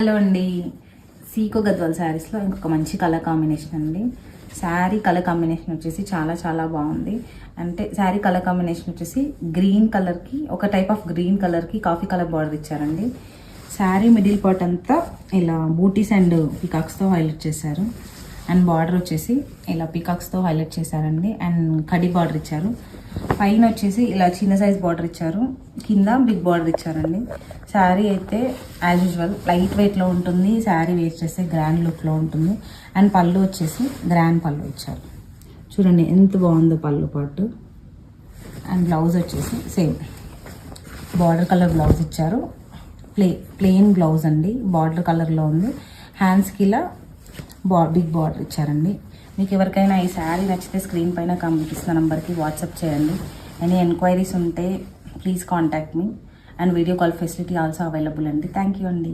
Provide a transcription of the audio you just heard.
Hello అండి, సీకో గద్వాల్ శారీస్లో ఇంకొక మంచి కలర్ కాంబినేషన్ అండి. శారీ కలర్ కాంబినేషన్ వచ్చేసి చాలా చాలా బాగుంది. అంటే శారీ కలర్ కాంబినేషన్ వచ్చేసి గ్రీన్ కలర్కి, ఒక టైప్ ఆఫ్ గ్రీన్ కలర్కి కాఫీ కలర్ బార్డర్ ఇచ్చారండి. శారీ మిడిల్ పార్ట్ అంతా ఇలా బూటీస్ అండ్ పికాక్స్తో హైలైట్ చేశారు. అండ్ బార్డర్ వచ్చేసి ఇలా పికాక్స్తో హైలైట్ చేశారండి. అండ్ కడి బార్డర్ ఇచ్చారు. పైన వచ్చేసి ఇలా చిన్న సైజ్ బార్డర్ ఇచ్చారు, కింద బిగ్ బార్డర్ ఇచ్చారండి. శారీ అయితే యాజ్ యూజువల్ లైట్ వెయిట్లో ఉంటుంది. శారీ వేస్ట్ చేస్తే గ్రాండ్ లుక్లో ఉంటుంది. అండ్ పళ్ళు వచ్చేసి గ్రాండ్ పళ్ళు ఇచ్చారు. చూడండి ఎంత బాగుందో పళ్ళు పాటు. అండ్ బ్లౌజ్ వచ్చేసి సేమ్ బార్డర్ కలర్ బ్లౌజ్ ఇచ్చారు. ప్లెయిన్ బ్లౌజ్ అండి, బార్డర్ కలర్లో ఉంది. హ్యాండ్స్కి ఇలా బిగ్ బార్డర్ ఇచ్చారండి. మీకు ఎవరికైనా ఈ శారీ నచ్చితే స్క్రీన్ పైన కనిపిస్తున్న నెంబర్కి వాట్సాప్ చేయండి. ఎనీ ఎంక్వైరీస్ ఉంటే please contact me. And video call facility also available అండి. థ్యాంక్ యూ అండి.